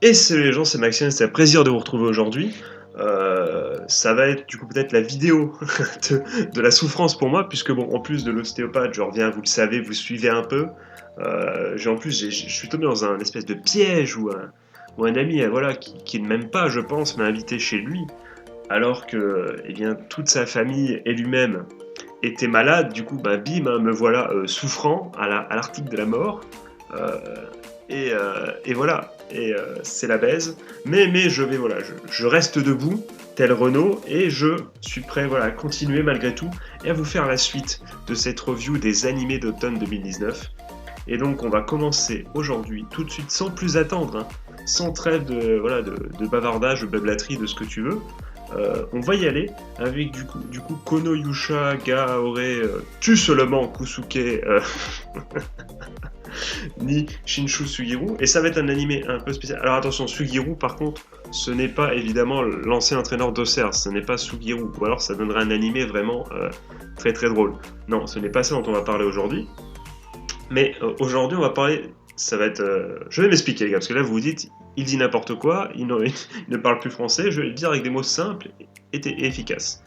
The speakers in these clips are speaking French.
Et salut les gens, c'est Maxime, c'est un plaisir de vous retrouver aujourd'hui. Ça va être du coup peut-être la vidéo de la souffrance pour moi, puisque bon, en plus de l'ostéopathe, je reviens, vous le savez, vous suivez un peu. Je suis tombé dans un espèce de piège où un ami, voilà, qui ne m'aime pas, je pense, m'a invité chez lui, alors que, eh bien, toute sa famille et lui-même étaient malades. Du coup, bah, bim, hein, me voilà souffrant à l'article de la mort. Euh, et voilà, c'est la baise. Mais je vais, voilà, je reste debout, tel Renault, et je suis prêt, voilà, à continuer malgré tout et à vous faire la suite de cette review des animés d'automne 2019. Et donc, on va commencer aujourd'hui, tout de suite, sans plus attendre, hein, sans trêve de bavardage, de blablaterie, de ce que tu veux. On va y aller avec du coup Kono Yusha Gaore tue seulement Kusuke ni Shinshu Sugiru, et ça va être un animé un peu spécial. Alors attention, Sugiru par contre, ce n'est pas évidemment l'ancien entraîneur d'Auxerre, ce n'est pas Sugiru, ou alors ça donnerait un animé vraiment très très drôle. Non, ce n'est pas ça dont on va parler aujourd'hui, mais aujourd'hui on va parler, ça va être... je vais m'expliquer les gars, parce que là vous vous dites, il dit n'importe quoi, il ne parle plus français, je vais le dire avec des mots simples et efficaces.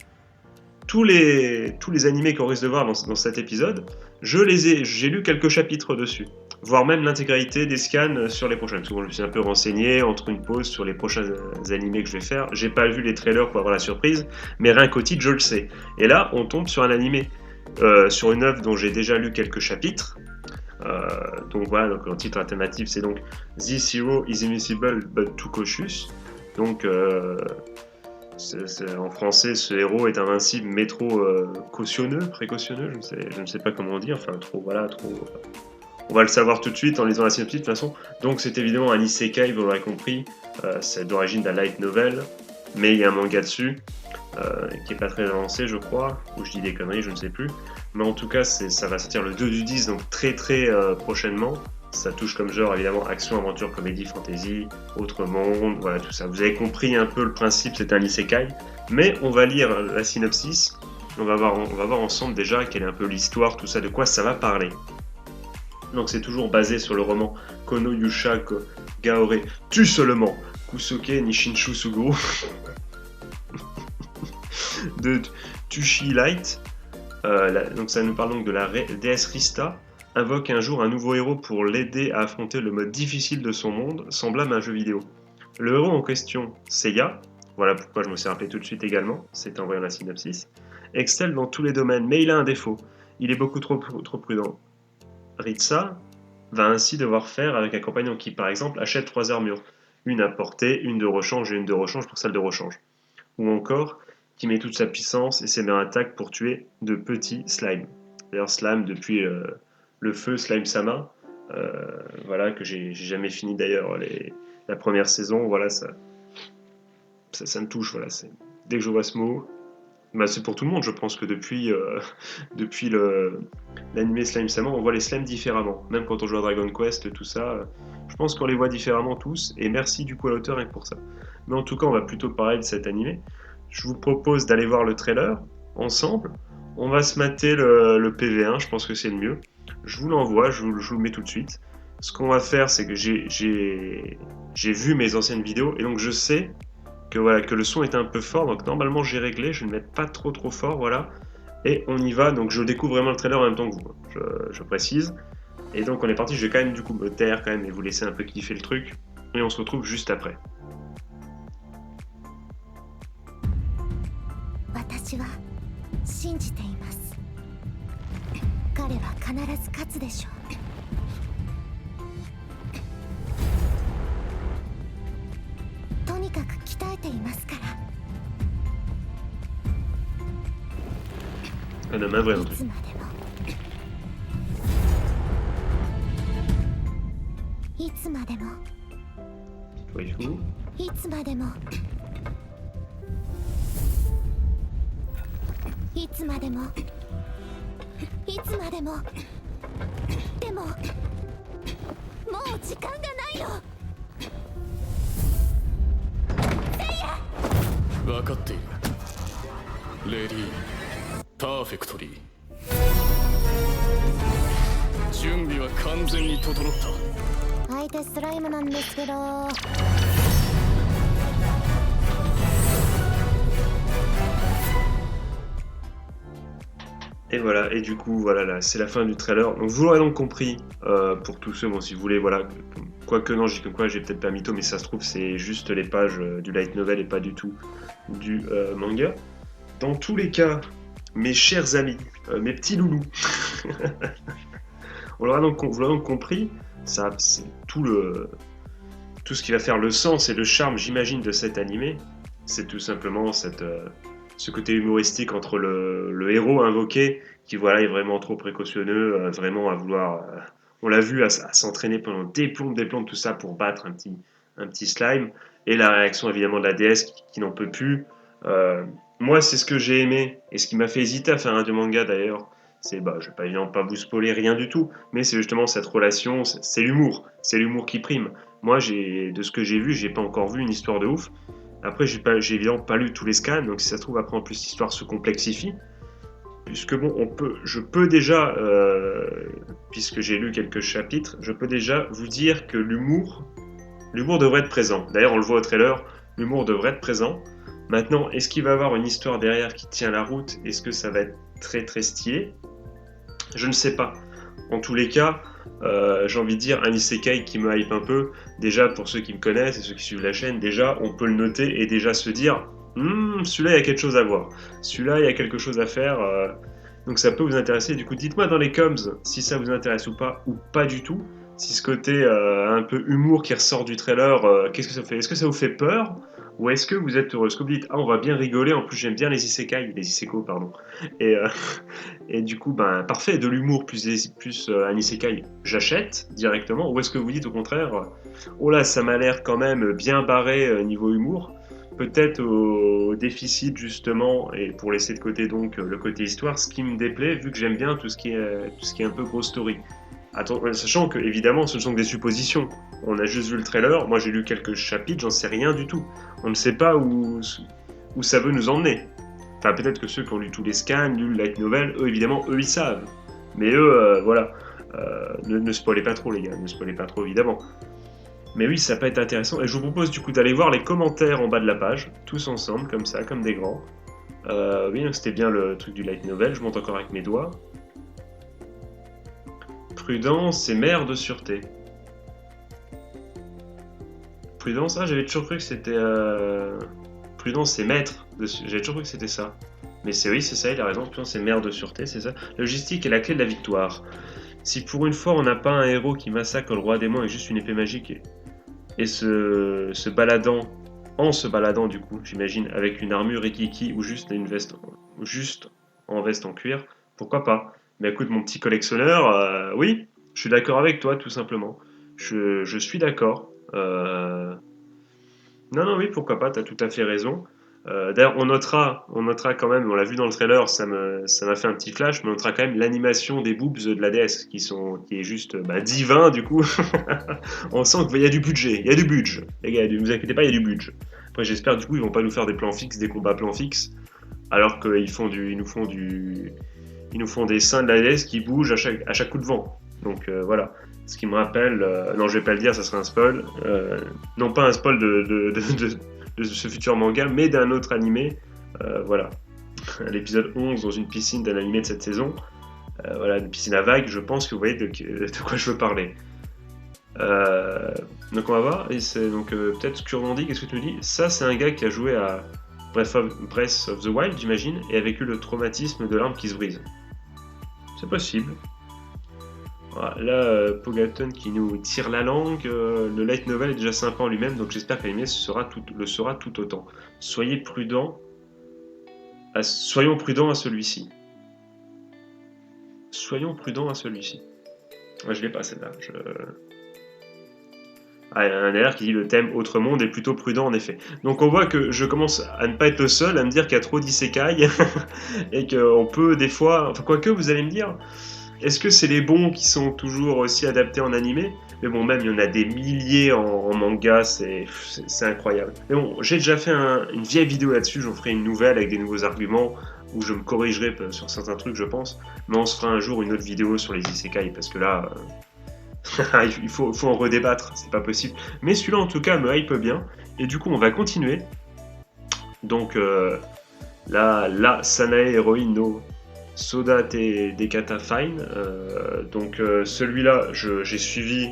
Tous les animés qu'on risque de voir dans cet épisode, j'ai lu quelques chapitres dessus, voire même l'intégralité des scans sur les prochains. Parce que bon, je me suis un peu renseigné entre une pause sur les prochains animés que je vais faire. J'ai pas vu les trailers pour avoir la surprise, mais rien qu'au titre, je le sais. Et là, on tombe sur un animé, sur une œuvre dont j'ai déjà lu quelques chapitres. Donc voilà, donc le titre alternatif c'est donc This Hero is Invisible but Too Cautious. Donc en français, ce héros est invincible mais trop précautionneux, je ne sais pas comment dire, enfin trop, voilà, trop... On va le savoir tout de suite en lisant la synopsis de toute façon. Donc c'est évidemment un isekai, vous l'aurez compris, c'est d'origine d'un light novel, mais il y a un manga dessus, qui est pas très avancé je crois, ou je dis des conneries, je ne sais plus. Mais en tout cas, ça va sortir le 2 du 10, donc très très prochainement. Ça touche comme genre évidemment action, aventure, comédie, fantasy, autre monde, voilà tout ça. Vous avez compris un peu le principe, c'est un isekai. Mais on va lire la synopsis, on va voir ensemble déjà quelle est un peu l'histoire, tout ça, de quoi ça va parler. Donc c'est toujours basé sur le roman Kono Yusha Gaore tue seulement Kusuke Nishinshu Suguru de Tushi Light. Donc ça nous parle donc de la déesse Rista invoque un jour un nouveau héros pour l'aider à affronter le mode difficile de son monde, semblable à un jeu vidéo. Le héros en question, Seiya, voilà pourquoi je me suis rappelé tout de suite également, c'est en voyant la synopsis, excelle dans tous les domaines, mais il a un défaut, il est beaucoup trop prudent. Ritsa va ainsi devoir faire avec un compagnon qui, par exemple, achète 3 armures, une à portée, une de rechange et une de rechange pour celle de rechange. Ou encore, qui met toute sa puissance et ses mains attaquent pour tuer de petits slimes. D'ailleurs, Slime, depuis le feu Slime Sama, voilà, que j'ai jamais fini d'ailleurs la première saison, voilà, ça me touche, voilà. Dès que je vois ce mot, bah, c'est pour tout le monde, je pense que depuis l'animé Slime Sama, on voit les slimes différemment. Même quand on joue à Dragon Quest, tout ça, je pense qu'on les voit différemment tous, et merci du coup à l'auteur pour ça. Mais en tout cas, on va plutôt parler de cet animé. Je vous propose d'aller voir le trailer ensemble. On va se mater le PV1, je pense que c'est le mieux. Je vous l'envoie, je vous le mets tout de suite. Ce qu'on va faire, c'est que j'ai vu mes anciennes vidéos, et donc je sais que voilà, que le son est un peu fort, donc normalement j'ai réglé, je ne vais le mettre pas trop fort, voilà. Et on y va, donc je découvre vraiment le trailer en même temps que vous, je précise. Et donc on est parti, je vais quand même du coup me taire quand même et vous laisser un peu kiffer le truc. Et on se retrouve juste après. 私は信じています。彼は必ず勝つでしょう。とにかく鍛えていますから。 Un homme, un vrai, un い truc. つまでもいつまでも Voyez-vous いつまでもいつまでもいつまでもでももう時間がないの。せいや分かっているレディーパーフェクトリー準備は完全に整った。相手スライムなんですけど。Et voilà, et du coup, voilà, là, c'est la fin du trailer. Donc vous l'aurez donc compris, pour tous ceux, bon, si vous voulez, voilà, quoique non, j'ai comme quoi, j'ai peut-être pas mytho, mais ça se trouve, c'est juste les pages du light novel et pas du tout du manga. Dans tous les cas, mes chers amis, mes petits loulous, vous l'aurez donc compris, ça, c'est tout ce qui va faire le sens et le charme, j'imagine, de cet animé. C'est tout simplement ce côté humoristique entre le héros invoqué, qui voilà, est vraiment trop précautionneux, vraiment à vouloir... on l'a vu, à s'entraîner pendant des plombes, tout ça pour battre un petit slime, et la réaction évidemment de la déesse qui n'en peut plus. Moi, c'est ce que j'ai aimé, et ce qui m'a fait hésiter à faire un de manga d'ailleurs, c'est, bah, je vais pas évidemment pas vous spoiler rien du tout, mais c'est justement cette relation, c'est l'humour qui prime. Moi, de ce que j'ai vu, j'ai pas encore vu une histoire de ouf. Après, j'ai évidemment pas lu tous les scans, donc si ça se trouve, après en plus l'histoire se complexifie. Puisque bon, je peux déjà, puisque j'ai lu quelques chapitres, je peux déjà vous dire que l'humour devrait être présent. D'ailleurs, on le voit au trailer, l'humour devrait être présent. Maintenant, est-ce qu'il va y avoir une histoire derrière qui tient la route? Est-ce que ça va être très très stylé? Je ne sais pas. En tous les cas, j'ai envie de dire un isekai qui me hype un peu. Déjà, pour ceux qui me connaissent et ceux qui suivent la chaîne, déjà, on peut le noter et déjà se dire celui-là, il y a quelque chose à voir. Celui-là, il y a quelque chose à faire. Donc ça peut vous intéresser. Du coup, dites-moi dans les coms si ça vous intéresse ou pas du tout. Si ce côté un peu humour qui ressort du trailer, qu'est-ce que ça fait? Est-ce que ça vous fait peur? Ou est-ce que vous êtes heureux? Est-ce que vous dites, on va bien rigoler, en plus j'aime bien les isekos, pardon. Et, et du coup, ben, parfait, de l'humour plus un isekai, j'achète directement. Ou est-ce que vous dites au contraire, oh là, ça m'a l'air quand même bien barré niveau humour, peut-être au déficit justement, et pour laisser de côté donc le côté histoire, ce qui me déplaît, vu que j'aime bien tout ce qui est un peu gros story. Sachant que, évidemment, ce ne sont que des suppositions. On a juste vu le trailer, moi j'ai lu quelques chapitres, j'en sais rien du tout. On ne sait pas où ça veut nous emmener. Enfin, peut-être que ceux qui ont lu tous les scans, lu le light novel, eux, évidemment, eux, ils savent. Mais eux, voilà. Ne spoilez pas trop, les gars, ne spoilez pas trop, évidemment. Mais oui, ça peut être intéressant. Et je vous propose du coup d'aller voir les commentaires en bas de la page, tous ensemble, comme ça, comme des grands. Oui, donc c'était bien le truc du light novel, je monte encore avec mes doigts. Prudence et mère de sûreté. Prudence, j'avais toujours cru que c'était... Prudence et maître de... J'avais toujours cru que c'était ça. Mais oui, c'est ça, il a raison, Prudence et mère de sûreté, c'est ça. La logistique est la clé de la victoire. Si pour une fois on n'a pas un héros qui massacre le roi démon avec juste une épée magique et se baladant du coup, j'imagine, avec une armure Rikiki ou juste une veste, juste en veste en cuir, pourquoi pas? Mais écoute, mon petit collectionneur, oui, je suis d'accord avec toi, tout simplement. Je suis d'accord. Non, oui, pourquoi pas, t'as tout à fait raison. D'ailleurs, on notera quand même, on l'a vu dans le trailer, ça m'a fait un petit flash, mais on notera quand même l'animation des boobs de la déesse, qui est juste divin, du coup. On sent qu'il y a du budget, Les gars, ne vous inquiétez pas, il y a du budget. Après, j'espère, du coup, ils vont pas nous faire des plans fixes, des combats plans fixes, alors qu'ils nous font des seins de la déesse qui bougent à chaque coup de vent. Donc voilà. Ce qui me rappelle, non je vais pas le dire, ça serait un spoil. Non pas un spoil de ce futur manga, mais d'un autre animé. Voilà. L'épisode 11 dans une piscine d'un animé de cette saison. Voilà, une piscine à vagues, je pense que vous voyez de quoi je veux parler. Donc on va voir, et c'est donc peut-être Kurandi, qu'est-ce que tu me dis? Ça c'est un gars qui a joué à Breath of the Wild, j'imagine, et a vécu le traumatisme de l'arme qui se brise. C'est possible. Voilà, là, Pogaton qui nous tire la langue, le light novel est déjà sympa en lui-même, donc j'espère qu'animé le sera tout autant. Soyons prudents à celui-ci. Soyons prudents à celui-ci. Ouais, je l'ai pas celle-là. Il y a un derrière qui dit le thème Autre Monde est plutôt prudent en effet. Donc on voit que je commence à ne pas être le seul à me dire qu'il y a trop d'isekai et qu'on peut des fois... Enfin quoique vous allez me dire, est-ce que c'est les bons qui sont toujours aussi adaptés en animé? Mais bon, même il y en a des milliers en manga, c'est incroyable. Mais bon, j'ai déjà fait une vieille vidéo là-dessus, j'en ferai une nouvelle avec des nouveaux arguments où je me corrigerai sur certains trucs je pense. Mais on se fera un jour une autre vidéo sur les isekai parce que là... faut en redébattre, c'est pas possible. Mais celui-là, en tout cas, me hype bien. Et du coup, on va continuer. Donc, la Sanae Heroine no Soda te Dekata Fine. Donc, celui-là, j'ai suivi.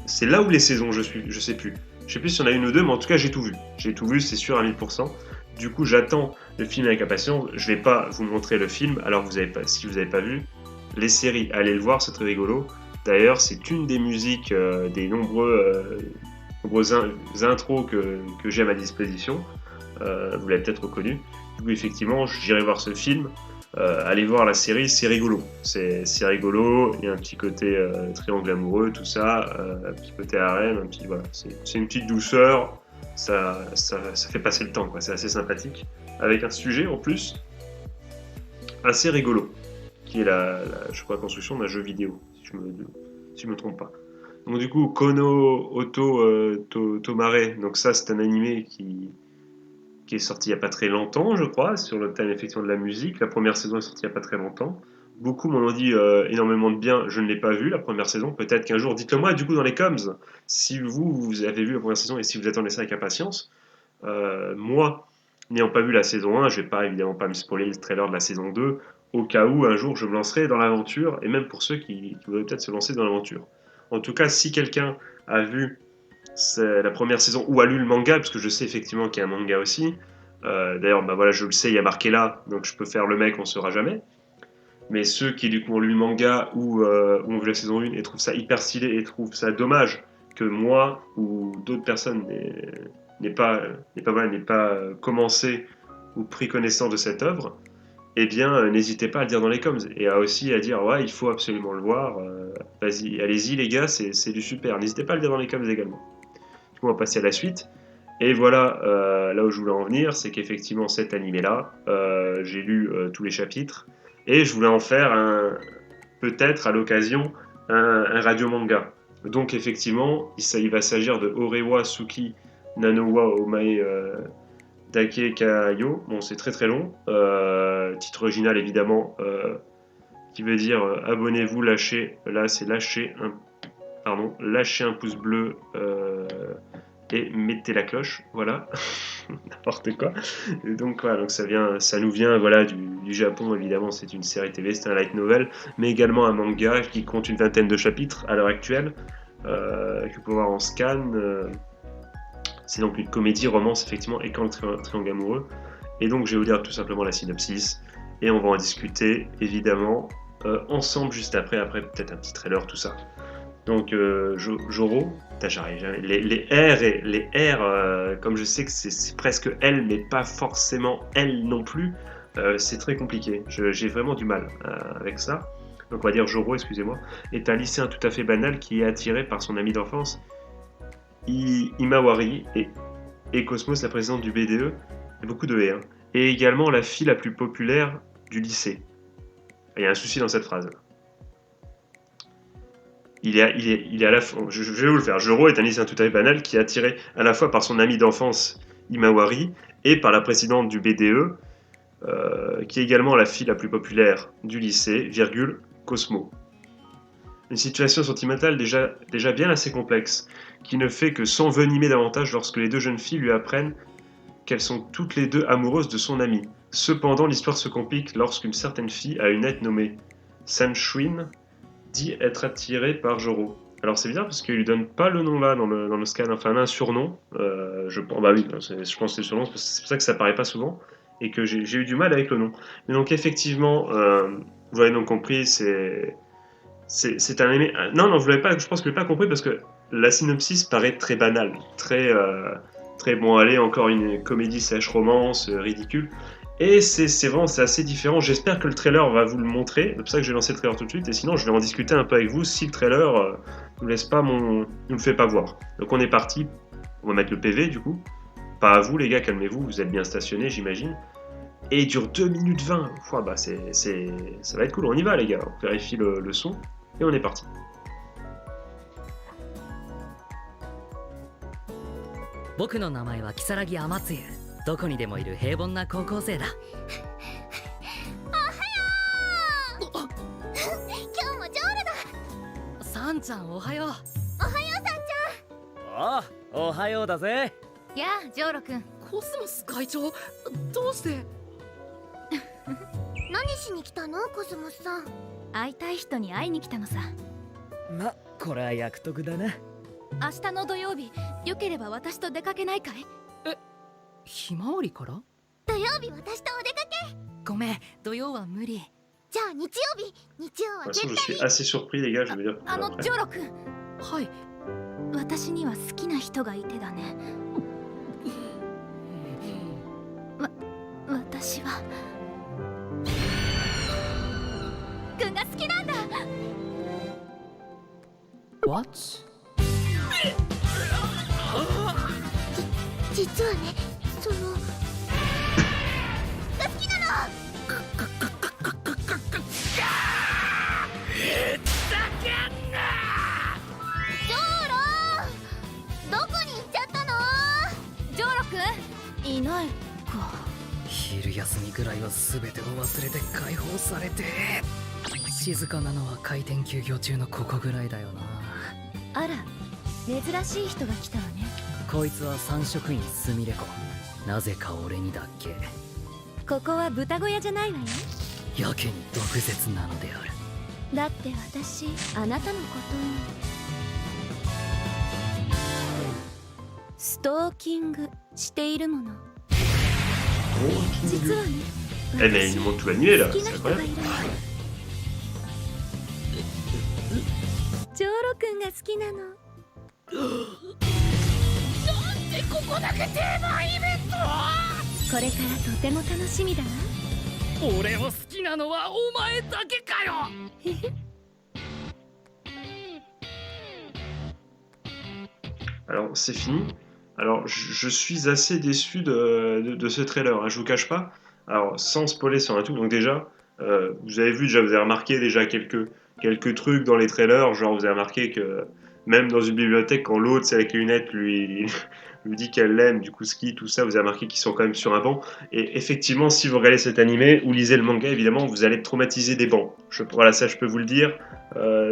C'est là où les saisons je suis, je sais plus. Je sais plus s'il y en a une ou deux, mais en tout cas, j'ai tout vu. J'ai tout vu, c'est sûr, à 1000%. Du coup, j'attends le film avec impatience. Je vais pas vous montrer le film, alors si vous avez pas vu. Les séries, allez le voir, c'est très rigolo. D'ailleurs, c'est une des musiques des nombreuses intros que j'ai à ma disposition. Vous l'avez peut-être reconnu. Du coup, effectivement, j'irai voir ce film. Allez voir la série, c'est rigolo. C'est rigolo, il y a un petit côté triangle amoureux, tout ça, un petit côté harem, voilà. C'est une petite douceur, ça fait passer le temps, quoi. C'est assez sympathique. Avec un sujet en plus assez rigolo, qui est je crois, la construction d'un jeu vidéo, si je me trompe pas. Donc du coup, Kono Oto Tomare, donc ça c'est un animé qui est sorti il n'y a pas très longtemps, je crois, sur le thème effectivement de la musique. La première saison est sortie il n'y a pas très longtemps. Beaucoup m'en ont dit énormément de bien. Je ne l'ai pas vu, la première saison. Peut-être qu'un jour, dites-le moi, du coup, dans les coms, si vous avez vu la première saison et si vous attendez ça avec impatience. Moi, n'ayant pas vu la saison 1, je ne vais pas évidemment pas me spoiler le trailer de la saison 2, au cas où un jour je me lancerai dans l'aventure, et même pour ceux qui voudraient peut-être se lancer dans l'aventure. En tout cas, si quelqu'un a vu la première saison ou a lu le manga, parce que je sais effectivement qu'il y a un manga aussi. D'ailleurs, bah voilà, je le sais, il y a marqué là, donc je peux faire le mec, on ne saura jamais. Mais ceux qui du coup ont lu le manga ou ont vu la saison 1 et trouvent ça hyper stylé et trouvent ça dommage que moi ou d'autres personnes n'aient pas commencé ou pris connaissance de cette œuvre, eh bien n'hésitez pas à le dire dans les coms et aussi à dire ouais, il faut absolument le voir, vas-y, allez-y les gars, c'est du super. N'hésitez pas à le dire dans les coms également. On va passer à la suite. Et voilà, là où je voulais en venir, c'est qu'effectivement cet animé-là, j'ai lu tous les chapitres, et je voulais en faire peut-être à l'occasion un radio-manga. Donc effectivement, il va s'agir de Orewa Suki Nanowa Omae Dake Kayo. Bon, c'est très très long. Titre original évidemment, qui veut dire abonnez-vous, lâchez. Là, c'est lâchez un pouce bleu et mettez la cloche, voilà, n'importe quoi. Et donc voilà, donc ça nous vient voilà du Japon évidemment. C'est une série TV, c'est un light novel, mais également un manga qui compte une vingtaine de chapitres à l'heure actuelle, que vous pouvez voir en scan. C'est donc une comédie romance effectivement et quand le triangle amoureux. Et donc je vais vous dire tout simplement la synopsis et on va en discuter évidemment ensemble juste après peut-être un petit trailer, tout ça. Donc Joro, les R, comme je sais que c'est presque L, mais pas forcément L non plus, c'est très compliqué. J'ai vraiment du mal avec ça. Donc on va dire Joro, excusez-moi, est un lycéen tout à fait banal qui est attiré par son ami d'enfance, Imawari, et Cosmos, la présidente du BDE, et beaucoup de E, hein, et également la fille la plus populaire du lycée. Il y a un souci dans cette phrase. Il est à la fois, je vais vous le faire. Joro est un lycéen tout à fait banal qui est attiré à la fois par son ami d'enfance Imawari et par la présidente du BDE, qui est également la fille la plus populaire du lycée, Cosmo. Une situation sentimentale déjà bien assez complexe, qui ne fait que s'envenimer davantage lorsque les deux jeunes filles lui apprennent qu'elles sont toutes les deux amoureuses de son ami. Cependant, l'histoire se complique lorsqu'une certaine fille a une aide nommée Sanshuin dit être attiré par Joro. Alors c'est bizarre parce qu'il lui donne pas le nom là dans le scan, enfin un surnom. Je pense que c'est le surnom, c'est pour ça que ça apparaît pas souvent et que j'ai eu du mal avec le nom. Mais donc effectivement, vous l'avez donc compris, c'est un animé. Non, vous l'avez pas. Je pense que vous l'avez pas compris parce que la synopsis paraît très banale, très bon. Allez, encore une comédie sèche romance ridicule. Et c'est assez différent. J'espère que le trailer va vous le montrer. C'est pour ça que j'ai lancé le trailer tout de suite. Et sinon, je vais en discuter un peu avec vous si le trailer nous le fait pas voir. Donc on est parti. On va mettre le PV du coup. Pas à vous les gars, calmez-vous. Vous êtes bien stationnés, j'imagine. Et il dure 2 minutes 20. Ouah, bah ça va être cool. On y va les gars. On vérifie le son. Et on est parti. 僕の名前は如月天露。どこにでもいる平凡な高校生だ。今日もジョールだ。サンちゃんおはよう。ああ、おはようだぜ。やあジョーロ君、コスモス会長、どうして？何しに来たのコスモスさん。会いたい人に会いに来たのさ。ま、これは約束だな。明日の土曜日、よければ私と出かけないかい？ひまわりから？土曜日私とお出かけ。ごめん、土曜は無理。じゃあ日曜日、日曜は De toute façon, 絶 je 対 suis assez surpris, les gars, je veux dire. ジョーロ君、はい。私には好きな人がいてだね。私は君が好きなんだ。What？実はね、そのが好きなの。ジョーロ、どこに行っちゃったの？ジョーロ君いないか。昼休みぐらいは全てを忘れて解放されて、静かなのは開店休業中のここぐらいだよな。あら、珍しい人が来たわね。こいつは三職員すみれ子。なぜか俺にだっけ。ここは豚小屋じゃないわよ。やけに毒舌なのである。だって私、あなたのことをストーキングしているもの。実はね、 Eh, mais il nous montre tout l'animé là, 好き c'est な人がい incroyable. るの。ジョーロ君が好きなの。これからとても楽しみだわ。俺を好きなのはお前だけかよ。Alors, c'est fini. Alors, je suis assez déçu de ce trailer, hein, je vous cache pas. Alors, sans spoiler sur un tout, donc déjà, vous avez vu, déjà, vous avez remarqué déjà quelques trucs dans les trailers, genre vous avez remarqué que même dans une bibliothèque, quand l'autre, c'est avec les lunettes, lui dit qu'elle l'aime, du coup, ski, tout ça, vous avez remarqué qu'ils sont quand même sur un banc. Et effectivement, si vous regardez cet animé ou lisez le manga, évidemment, vous allez être traumatisé des bancs. Voilà, ça, je peux vous le dire.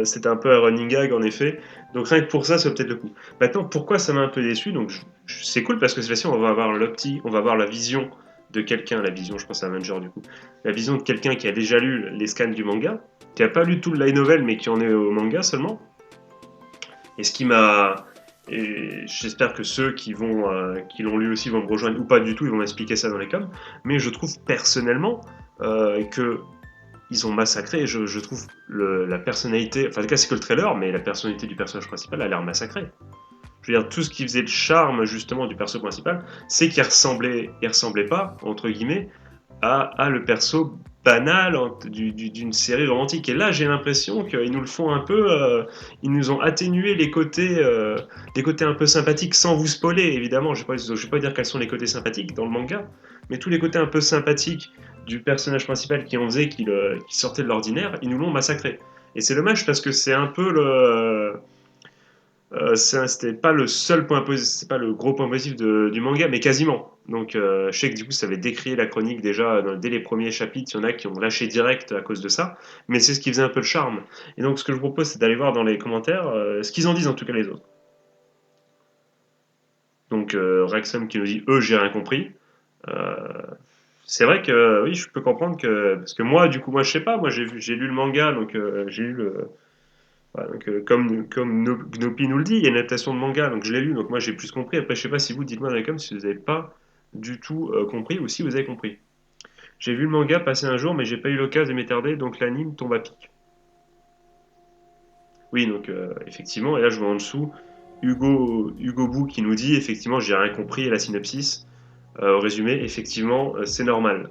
C'est un peu un running gag, en effet. Donc rien que pour ça, ça vaut peut-être le coup. Maintenant, pourquoi ça m'a un peu déçu? Donc c'est cool parce que cette fois-ci, on va avoir on va avoir la vision de quelqu'un, la vision, je pense à Avenger du coup, la vision de quelqu'un qui a déjà lu les scans du manga, qui n'a pas lu tout le light novel, mais qui en est au manga seulement. Et ce qui m'a... Et j'espère que ceux qui l'ont lu aussi vont me rejoindre, ou pas du tout, ils vont m'expliquer ça dans les coms. Mais je trouve personnellement que ils ont massacré. Je trouve la personnalité, enfin en tout cas c'est que le trailer, mais la personnalité du personnage principal a l'air massacrée. Je veux dire, tout ce qui faisait le charme justement du perso principal, c'est qu'il ressemblait pas, entre guillemets, à le perso banal d'une série romantique. Et là, j'ai l'impression qu'ils nous le font un peu, ils nous ont atténué les côtés un peu sympathiques, sans vous spoiler, évidemment. Je vais pas dire quels sont les côtés sympathiques dans le manga, mais tous les côtés un peu sympathiques du personnage principal qui en faisait qu'il sortait de l'ordinaire, ils nous l'ont massacré. Et c'est dommage parce que c'est un peu c'était pas le seul point positif, c'est pas le gros point positif du manga, mais quasiment. Donc je sais que du coup ça avait décrié la chronique déjà dès les premiers chapitres, il y en a qui ont lâché direct à cause de ça, mais c'est ce qui faisait un peu le charme. Et donc ce que je vous propose c'est d'aller voir dans les commentaires ce qu'ils en disent en tout cas les autres. Donc Rexham qui nous dit j'ai rien compris. C'est vrai que oui je peux comprendre que, parce que moi du coup moi je sais pas, moi j'ai lu le manga, donc j'ai lu le... Voilà, donc, comme Gnopi nous le dit, il y a une adaptation de manga, donc je l'ai lu, donc moi j'ai plus compris. Après, je sais pas si vous, dites-moi dans les coms si vous n'avez pas du tout compris ou si vous avez compris. J'ai vu le manga passer un jour, mais j'ai pas eu l'occasion de m'étarder, donc l'anime tombe à pic. Oui, donc effectivement, et là je vois en dessous Hugo Bou qui nous dit effectivement, j'ai rien compris à la synopsis. Au résumé, effectivement, c'est normal.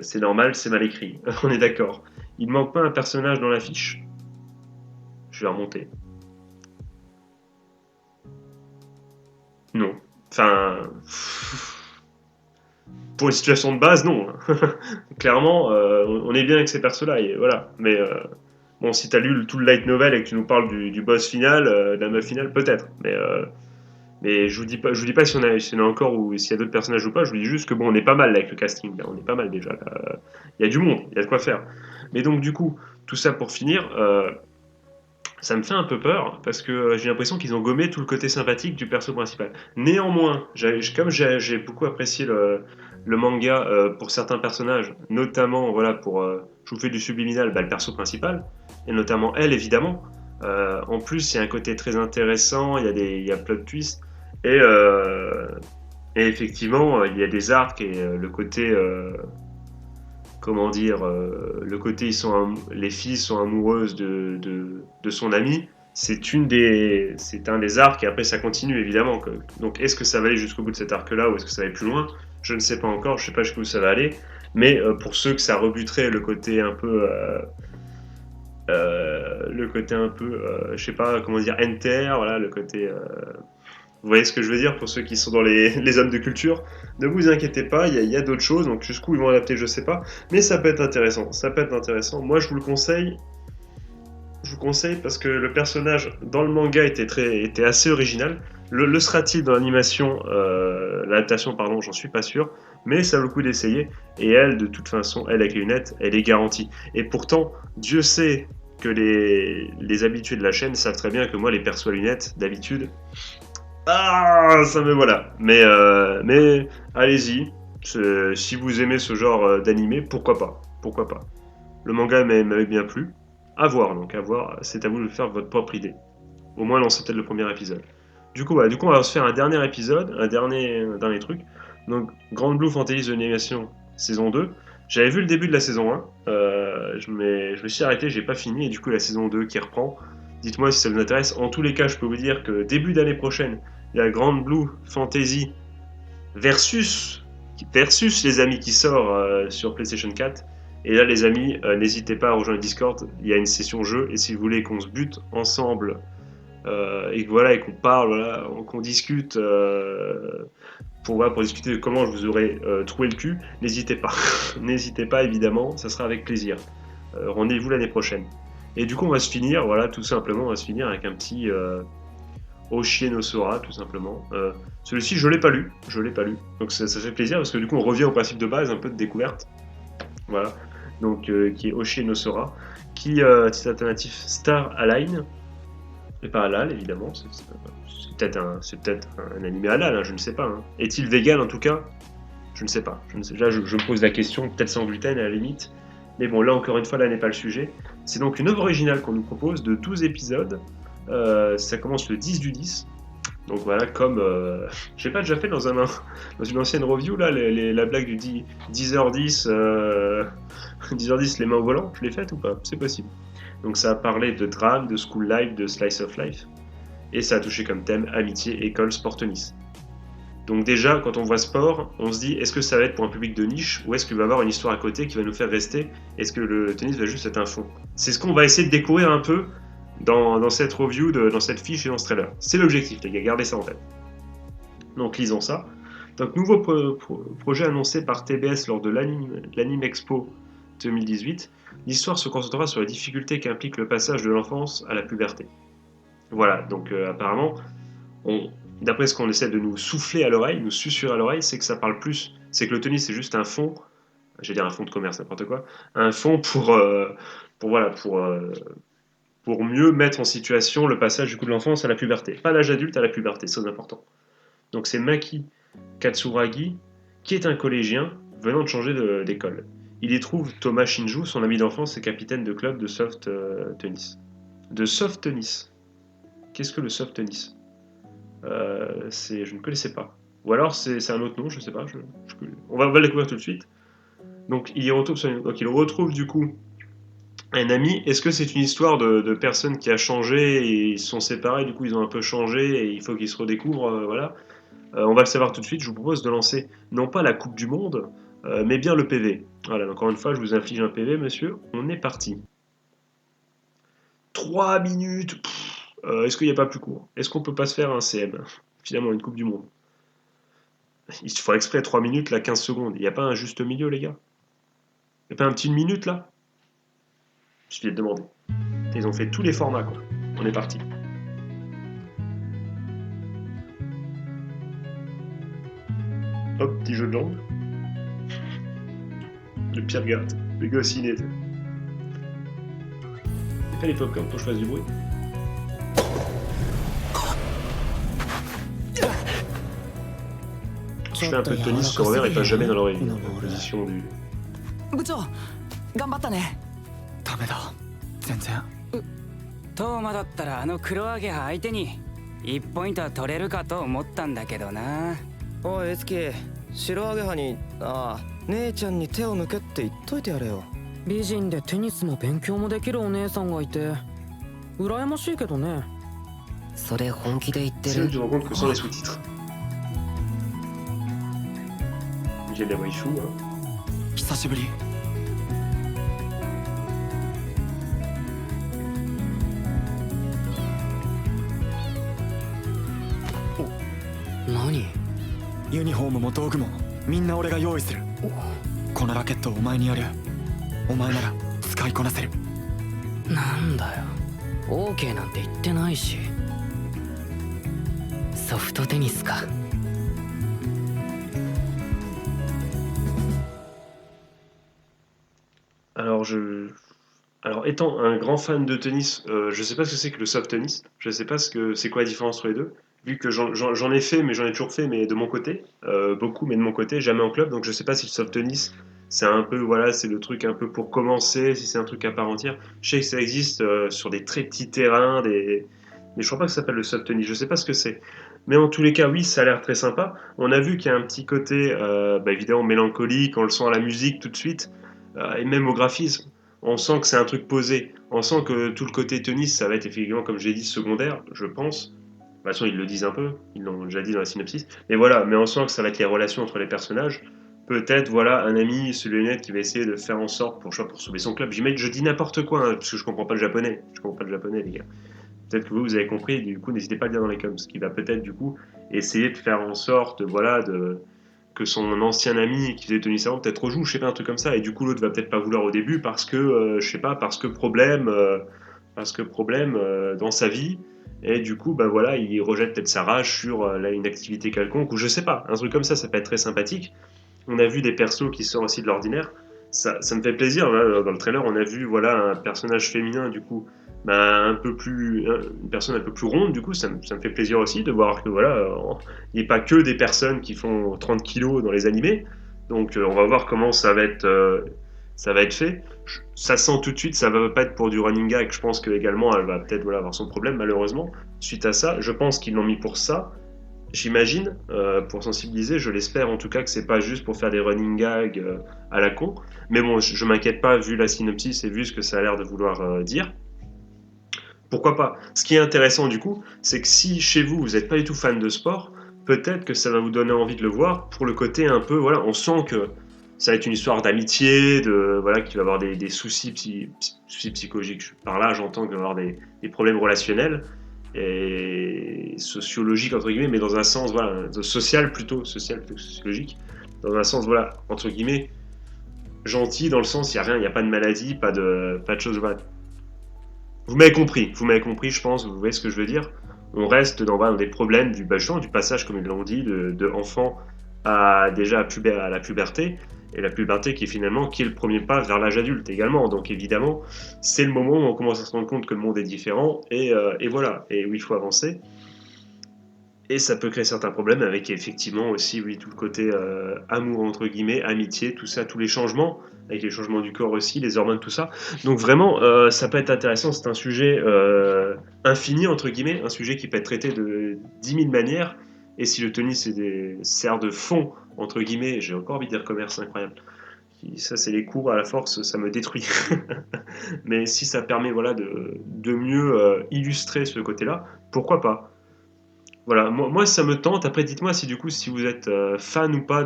C'est normal, c'est mal écrit. On est d'accord. Il ne manque pas un personnage dans l'affiche. Je vais remonter. Non. Enfin... Pour une situation de base, non. Clairement, on est bien avec ces persos-là, et voilà. Mais bon, si t'as lu tout le light novel et que tu nous parles du boss final, de la meuf finale, peut-être. Mais je vous dis pas si on a encore ou s'il y a d'autres personnages ou pas. Je vous dis juste que bon, on est pas mal là, avec le casting. Là, on est pas mal déjà. Il y a du monde, il y a de quoi faire. Mais donc du coup, tout ça pour finir, Ça me fait un peu peur parce que j'ai l'impression qu'ils ont gommé tout le côté sympathique du perso principal. Néanmoins, comme j'ai beaucoup apprécié le manga pour certains personnages, notamment voilà pour je vous fais du subliminal, bah, le perso principal et notamment elle évidemment. En plus, il y a un côté très intéressant, il y a plot twist et effectivement il y a des arcs et le côté comment dire, le côté les filles sont amoureuses de son ami, c'est un des arcs et après ça continue évidemment. Donc est-ce que ça va aller jusqu'au bout de cet arc-là ou est-ce que ça va aller plus loin? Je ne sais pas encore, je ne sais pas jusqu'où ça va aller, mais pour ceux que ça rebuterait le côté un peu, je sais pas comment dire, enter, voilà, le côté vous voyez ce que je veux dire pour ceux qui sont dans les hommes de culture. Ne vous inquiétez pas, il y a d'autres choses, donc jusqu'où ils vont adapter, je sais pas. Mais ça peut être intéressant, ça peut être intéressant. Moi, je vous le conseille. Je vous conseille parce que le personnage dans le manga était assez original. Le sera-t-il dans l'adaptation, pardon, j'en suis pas sûr. Mais ça vaut le coup d'essayer. Et elle, de toute façon, elle avec les lunettes, elle est garantie. Et pourtant, Dieu sait que les habitués de la chaîne savent très bien que moi, les persos à lunettes, d'habitude, ah, ça me voilà. Mais allez-y. Si vous aimez ce genre d'animé, pourquoi pas. Pourquoi pas. Le manga m'avait bien plu. À voir, donc à voir. C'est à vous de faire votre propre idée. Au moins lancer peut-être le premier épisode. Du coup, voilà, on va se faire un dernier épisode, un dernier truc. Donc, Grand Blue Fantasy Animation saison 2. J'avais vu le début de la saison 1. Je me suis arrêté, j'ai pas fini. Et du coup, la saison 2 qui reprend. Dites-moi si ça vous intéresse. En tous les cas, je peux vous dire que début d'année prochaine, il y a Grand Blue Fantasy versus les amis qui sort sur PlayStation 4. Et là, les amis, n'hésitez pas à rejoindre le Discord. Il y a une session jeu. Et si vous voulez qu'on se bute ensemble et qu'on parle, voilà, qu'on discute pour discuter de comment je vous aurais troué le cul, n'hésitez pas. N'hésitez pas, évidemment. Ça sera avec plaisir. Rendez-vous l'année prochaine. Et du coup, on va se finir, voilà, tout simplement, on va se finir avec un petit Oshienosora, tout simplement. Celui-ci, je l'ai pas lu. Donc ça fait plaisir parce que du coup, on revient au principe de base, un peu de découverte. Voilà. Donc, qui est Oshienosora, qui titre alternatif Star Align. Et pas halal, évidemment. C'est peut-être un animé halal, hein, je ne sais pas. Hein. Est-il vegan, en tout cas? Je ne sais pas. Là, je me pose la question, peut-être sans gluten à la limite. Mais bon, là, encore une fois, là n'est pas le sujet. C'est donc une œuvre originale qu'on nous propose de 12 épisodes. Ça commence le 10 du 10. Donc voilà, comme... j'ai pas déjà fait dans une ancienne review, là, la blague du 10h10, 10h10, les mains au volant, je l'ai faite ou pas? C'est possible. Donc ça a parlé de drame, de school life, de slice of life. Et ça a touché comme thème amitié, école, sport, tennis. Donc déjà, quand on voit sport, on se dit, est-ce que ça va être pour un public de niche ou est-ce qu'il va y avoir une histoire à côté qui va nous faire rester? Est-ce que le tennis va juste être un fond? C'est ce qu'on va essayer de découvrir un peu dans cette review, dans cette fiche et dans ce trailer. C'est l'objectif, les gars, gardez ça en tête. Donc lisons ça. Donc nouveau projet annoncé par TBS lors de l'Anime Expo 2018. L'histoire se concentrera sur les difficultés qu'implique le passage de l'enfance à la puberté. Voilà, donc apparemment, d'après ce qu'on essaie de nous souffler à l'oreille, nous susurrer à l'oreille, c'est que ça parle plus. C'est que le tennis, c'est juste un fond, j'allais dire un fond de commerce, n'importe quoi, un fond pour mieux mettre en situation le passage du coup de l'enfance à la puberté. Pas l'âge adulte, à la puberté, c'est important. Donc c'est Maki Katsuragi, qui est un collégien venant de changer d'école. Il y trouve Thomas Shinju, son ami d'enfance et capitaine de club de soft tennis. De soft tennis. Qu'est-ce que le soft tennis? Je ne connaissais pas. Ou alors c'est un autre nom, je ne sais pas. On va le découvrir tout de suite. Donc il retrouve du coup un ami. Est-ce que c'est une histoire de personnes qui a changé et ils se sont séparés, du coup ils ont un peu changé et il faut qu'ils se redécouvrent, voilà. On va le savoir tout de suite. Je vous propose de lancer non pas la Coupe du Monde, mais bien le PV. Voilà, encore une fois, je vous inflige un PV, monsieur. On est parti. 3 minutes. Est-ce qu'il n'y a pas plus court? Est-ce qu'on peut pas se faire un CM? Finalement, une Coupe du Monde. Il se faut exprès 3 minutes, là, 15 secondes. Il n'y a pas un juste milieu, les gars? Il n'y a pas un petit minute, là? Il suffit de demander. Ils ont fait tous les formats, quoi. On est parti. Hop, petit jeu de jambes. Le pire gars, le gars ciné. Fais les popcorn pour que je fasse du bruit. je fais un peu de tennis sur revers et pas jamais dans l'oreille. La position du... 部長頑張ったね。ダメだ全然。トーマだったらあの黒アゲハ相手に1ポイントは取れるかと思ったんだけどな。おいエツキ、白アゲハに姉ちゃんに手を抜けって言っといてやれよ。美人でテニスも勉強もできるお姉さんがいて羨ましいけどね。それ本気で言ってる。 C'est là que tu te rends compte que sans les sous-titres. J'ai des voix chou, hein. 久しぶり。何？ユニフォームも道具もみんな俺が用意する。このラケットをお前にやる。お前なら使いこなせる。なんだよ。OK なんて言ってないし。ソフトテニスか。Alors, étant un grand fan de tennis, je sais pas ce que c'est que le soft tennis. Je sais pas c'est quoi la différence entre les deux. Vu que j'en ai fait, mais j'en ai toujours fait, mais de mon côté, beaucoup, mais de mon côté, jamais en club. Donc je sais pas si le soft tennis, c'est un peu, voilà, c'est le truc un peu pour commencer, si c'est un truc à part entière. Je sais que ça existe sur des très petits terrains, mais je crois pas que ça s'appelle le soft tennis. Je sais pas ce que c'est. Mais en tous les cas, oui, ça a l'air très sympa. On a vu qu'il y a un petit côté, évidemment, mélancolique. On le sent à la musique tout de suite, et même au graphisme. On sent que c'est un truc posé. On sent que tout le côté tennis, ça va être effectivement, comme j'ai dit, secondaire, je pense. De toute façon, ils le disent un peu, ils l'ont déjà dit dans la synopsis. Mais voilà, mais on sent que ça va être les relations entre les personnages. Peut-être, voilà, un ami, celui net, qui va essayer de faire en sorte pour sauver son club. Je dis n'importe quoi, hein, parce que je comprends pas le japonais. Je comprends pas le japonais, les gars. Peut-être que vous avez compris, du coup, n'hésitez pas à le dire dans les coms. Qui va peut-être, du coup, essayer de faire en sorte, voilà, que son ancien ami qui faisait tennis avant peut-être rejoue, je sais pas, un truc comme ça. Et du coup, l'autre va peut-être pas vouloir au début parce que, je sais pas, parce que problème dans sa vie. Et du coup, bah voilà, il rejette peut-être sa rage sur une activité quelconque, ou je sais pas, un truc comme ça peut être très sympathique. On a vu des persos qui sortent aussi de l'ordinaire, ça me fait plaisir, là, dans le trailer, on a vu, voilà, un personnage féminin, du coup, bah, une personne un peu plus ronde, du coup, ça me fait plaisir aussi de voir que, voilà, il n'y a pas que des personnes qui font 30 kilos dans les animés, donc on va voir comment ça va être fait. Ça sent tout de suite, ça va pas être pour du running gag. Je pense que également elle va peut-être avoir son problème malheureusement. Suite à ça, je pense qu'ils l'ont mis pour ça. J'imagine, pour sensibiliser, je l'espère en tout cas que c'est pas juste pour faire des running gags à la con. Mais bon, je m'inquiète pas vu la synopsis et vu ce que ça a l'air de vouloir dire. Pourquoi pas? Ce qui est intéressant du coup, c'est que si chez vous, vous n'êtes pas du tout fan de sport, peut-être que ça va vous donner envie de le voir pour le côté un peu, voilà, on sent que ça va être une histoire d'amitié, voilà, qu'il va avoir des soucis psychologiques. Par là, j'entends qu'il va avoir des problèmes relationnels et sociologiques, entre guillemets, mais dans un sens, voilà, social plutôt que sociologique. Dans un sens, voilà, entre guillemets, gentil, dans le sens, il n'y a rien, il n'y a pas de maladie, pas de choses, voilà. Vous m'avez compris, je pense, vous voyez ce que je veux dire. On reste dans des problèmes du passage, comme ils l'ont dit, de enfant à la puberté. Et la puberté qui est le premier pas vers l'âge adulte également. Donc évidemment, c'est le moment où on commence à se rendre compte que le monde est différent et voilà, et où il faut avancer. Et ça peut créer certains problèmes avec effectivement aussi, oui, tout le côté amour entre guillemets, amitié, tout ça, tous les changements, avec les changements du corps aussi, les hormones, tout ça. Donc vraiment, ça peut être intéressant, c'est un sujet infini entre guillemets, un sujet qui peut être traité de 10 000 manières. Et si le tennis sert de fond, entre guillemets, j'ai encore envie de dire commerce incroyable, ça c'est les cours à la force, ça me détruit. Mais si ça permet, voilà, de mieux illustrer ce côté-là, pourquoi pas? Voilà, moi ça me tente. Après dites-moi si du coup si vous êtes fan ou pas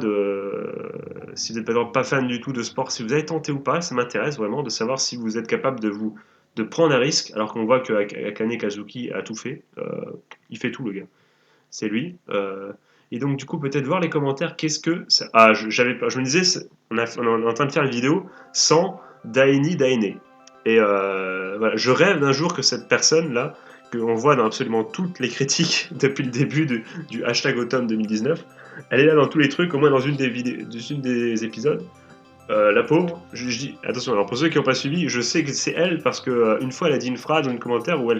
si vous n'êtes pas fan du tout de sport, si vous avez tenté ou pas, ça m'intéresse vraiment de savoir si vous êtes capable de prendre un risque, alors qu'on voit que Akane Kazuki a tout fait, il fait tout le gars. C'est lui. Et donc, du coup, peut-être voir les commentaires. Qu'est-ce que ça... Ah, je me disais, on est en train de faire une vidéo sans Daini Daine. Et voilà, je rêve d'un jour que cette personne-là, qu'on voit dans absolument toutes les critiques depuis le début du hashtag automne 2019, elle est là dans tous les trucs, au moins dans une des épisodes. La pauvre, je dis, attention, alors pour ceux qui n'ont pas suivi, je sais que c'est elle parce que une fois elle a dit une phrase dans un commentaire où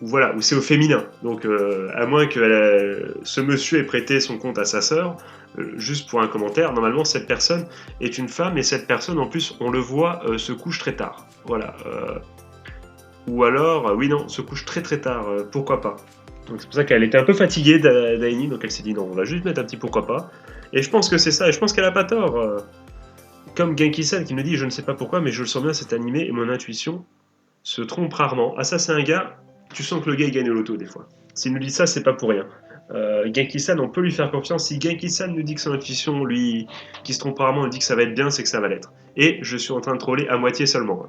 où c'est au féminin. Donc, à moins que ce monsieur ait prêté son compte à sa sœur, juste pour un commentaire, normalement cette personne est une femme et cette personne en plus on le voit se couche très tard. Voilà. Ou alors, oui non, se couche très très tard, pourquoi pas. Donc c'est pour ça qu'elle était un peu fatiguée d'Aini, donc elle s'est dit non, on va juste mettre un petit pourquoi pas. Et je pense que c'est ça, et je pense qu'elle a pas tort. Comme Genki-san qui me dit, je ne sais pas pourquoi, mais je le sens bien cet animé et mon intuition se trompe rarement. Ah ça c'est un gars, tu sens que le gars il gagne au loto des fois. S'il nous dit ça, c'est pas pour rien. Genki-san, on peut lui faire confiance. Si Genki-san nous dit que son intuition, lui, qui se trompe rarement, nous dit que ça va être bien, c'est que ça va l'être. Et je suis en train de troller à moitié seulement.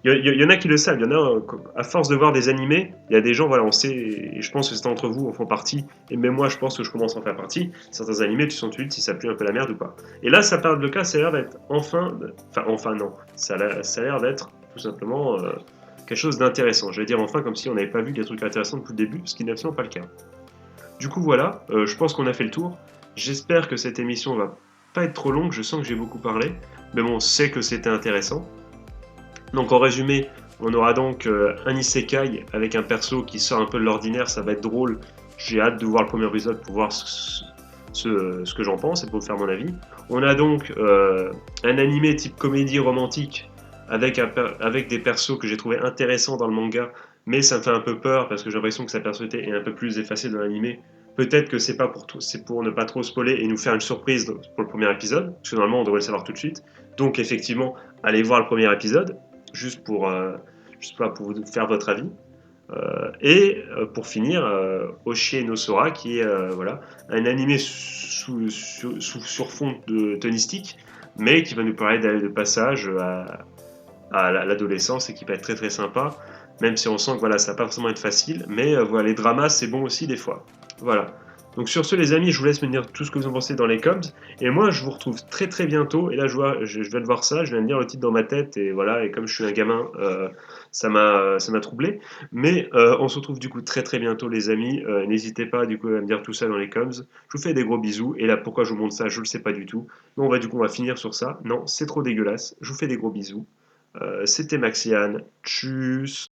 Il y en a qui le savent, il y en a, à force de voir des animés, il y a des gens, voilà, on sait, et je pense que certains d'entre vous en font partie, et même moi je pense que je commence à en faire partie, certains animés, tu sens tout de suite si ça pue un peu la merde ou pas. Et là, ça parle de cas, ça a l'air d'être enfin non, ça a l'air d'être tout simplement quelque chose d'intéressant. Je vais dire enfin comme si on n'avait pas vu des trucs intéressants depuis le début, ce qui n'est absolument pas le cas. Du coup voilà, je pense qu'on a fait le tour, j'espère que cette émission va pas être trop longue, je sens que j'ai beaucoup parlé, mais bon, c'est que c'était intéressant. Donc en résumé, on aura donc un isekai avec un perso qui sort un peu de l'ordinaire, ça va être drôle. J'ai hâte de voir le premier épisode pour voir ce que j'en pense et pour faire mon avis. On a donc un animé type comédie romantique avec des persos que j'ai trouvé intéressants dans le manga, mais ça me fait un peu peur parce que j'ai l'impression que sa personnalité est un peu plus effacée dans l'animé. Peut-être que c'est pas pour tout, c'est pour ne pas trop spoiler et nous faire une surprise pour le premier épisode, parce que normalement on devrait le savoir tout de suite. Donc effectivement, allez voir le premier épisode juste pour vous faire votre avis. Pour finir, Oshie no Sora, qui est voilà, un animé sur fond de tonistique, mais qui va nous parler de passage à l'adolescence et qui va être très très sympa, même si on sent que voilà, ça va pas forcément être facile, mais voilà, les dramas c'est bon aussi des fois. Voilà. Donc sur ce les amis, je vous laisse me dire tout ce que vous en pensez dans les coms, et moi je vous retrouve très très bientôt, et là je viens de voir ça, je viens de lire le titre dans ma tête, et voilà, et comme je suis un gamin, ça m'a troublé, mais on se retrouve du coup très très bientôt les amis, n'hésitez pas du coup à me dire tout ça dans les coms, je vous fais des gros bisous, et là pourquoi je vous montre ça, je le sais pas du tout, bon on va finir sur ça, non c'est trop dégueulasse, je vous fais des gros bisous, c'était Maxiane, tchuss.